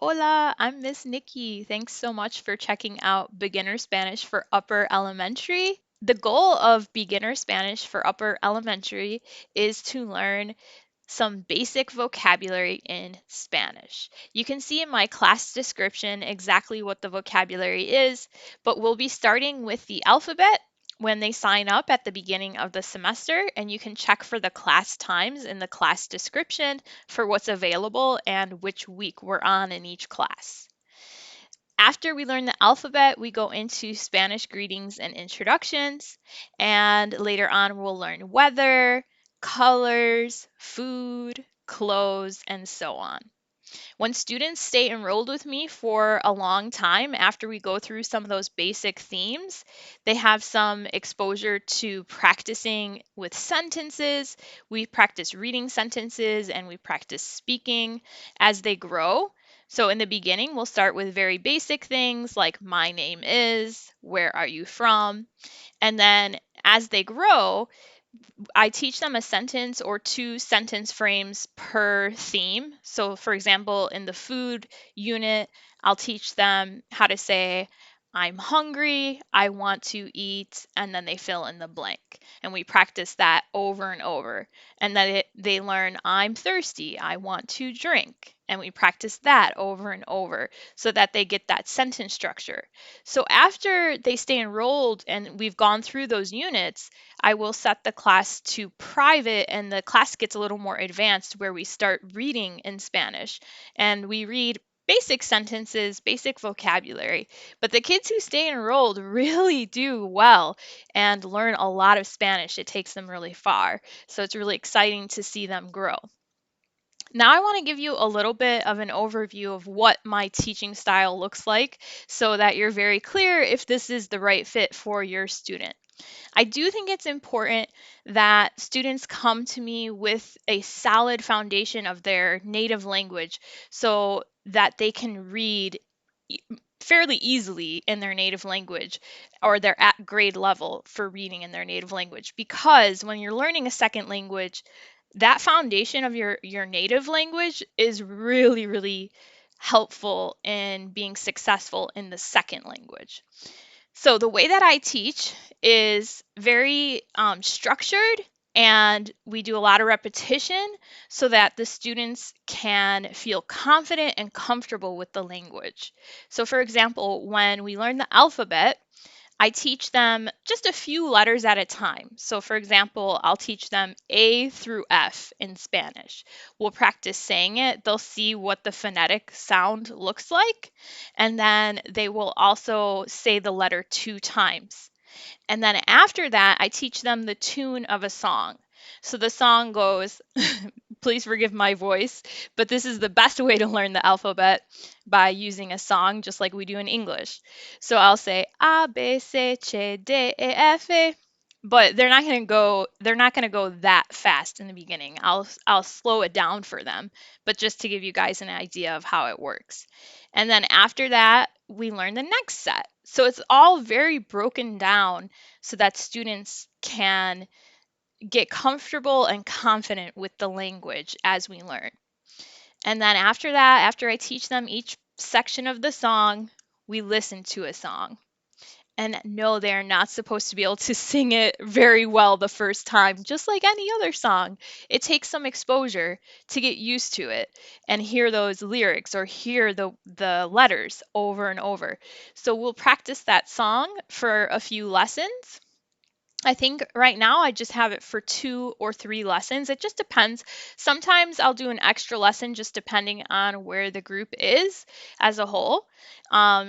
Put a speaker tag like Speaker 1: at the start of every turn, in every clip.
Speaker 1: Hola, I'm Miss Nikki. Thanks so much for checking out Beginner Spanish for Upper Elementary. The goal of Beginner Spanish for Upper Elementary is to learn some basic vocabulary in Spanish. You can see in my class description exactly what the vocabulary is, but we'll be starting with the alphabet when they sign up at the beginning of the semester, and you can check for the class times in the class description for what's available and which week we're on in each class. After we learn the alphabet, we go into Spanish greetings and introductions, and later on, we'll learn weather, colors, food, clothes, and so on. When students stay enrolled with me for a long time after we go through some of those basic themes, they have some exposure to practicing with sentences. We practice reading sentences and we practice speaking as they grow. So, in the beginning, we'll start with very basic things like my name is, where are you from? And then as they grow, I teach them a sentence or two sentence frames per theme. So, for example, in the food unit, I'll teach them how to say, I'm hungry, I want to eat, and then they fill in the blank. And we practice that over and over. And then they learn, I'm thirsty, I want to drink. And we practice that over and over so that they get that sentence structure. So after they stay enrolled and we've gone through those units, I will set the class to private and the class gets a little more advanced where we start reading in Spanish and we read basic sentences, basic vocabulary. But the kids who stay enrolled really do well and learn a lot of Spanish. It takes them really far. So it's really exciting to see them grow. Now, I want to give you a little bit of an overview of what my teaching style looks like so that you're very clear if this is the right fit for your student. I do think it's important that students come to me with a solid foundation of their native language so that they can read e- fairly easily in their native language or they're at grade level for reading in their native language because when you're learning a second language that foundation of your native language is really helpful in being successful in the second language. So the way that I teach is very structured and we do a lot of repetition so that the students can feel confident and comfortable with the language. So, for example, when we learn the alphabet, I teach them just a few letters at a time. So, for example, I'll teach them A through F in Spanish. We'll practice saying it. They'll see what the phonetic sound looks like. And then they will also say the letter two times. And then after that, I teach them the tune of a song. So the song goes, please forgive my voice, but this is the best way to learn the alphabet by using a song just like we do in English. So I'll say A B C D E F A, but they're not going to go that fast in the beginning. I'll slow it down for them, but just to give you guys an idea of how it works. And then after that, we learn the next set. So it's all very broken down so that students can get comfortable and confident with the language as we learn. And then after that, after I teach them each section of the song, we listen to a song. And no, they're not supposed to be able to sing it very well the first time, just like any other song. It takes some exposure to get used to it and hear those lyrics or hear the letters over and over. So we'll practice that song for a few lessons. I think right now I just have it for 2 or 3 lessons. It just depends. Sometimes I'll do an extra lesson just depending on where the group is as a whole.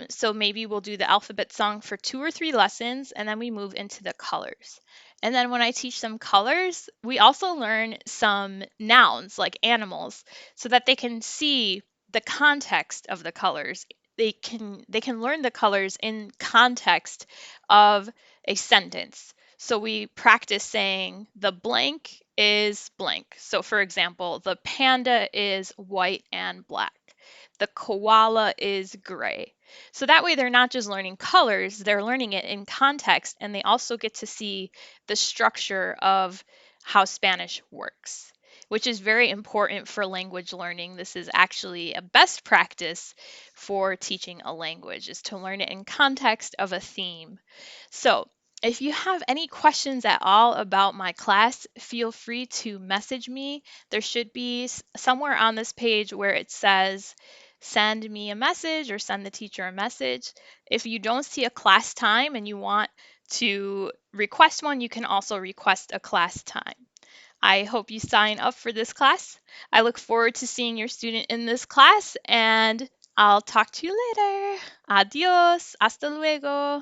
Speaker 1: So maybe we'll do the alphabet song for 2 or 3 lessons and then we move into the colors. And then when I teach them colors, we also learn some nouns like animals so that they can see the context of the colors. They can learn the colors in context of a sentence. So we practice saying the blank is blank. So for example, the panda is white and black. The koala is gray. So that way they're not just learning colors, they're learning it in context and they also get to see the structure of how Spanish works. which is very important for language learning. This is actually a best practice for teaching a language, is to learn it in context of a theme. So, if you have any questions at all about my class, feel free to message me. There should be somewhere on this page where it says send me a message or send the teacher a message. If you don't see a class time and you want to request one, you can also request a class time. I hope you sign up for this class. I look forward to seeing your student in this class, and I'll talk to you later. Adios. Hasta luego.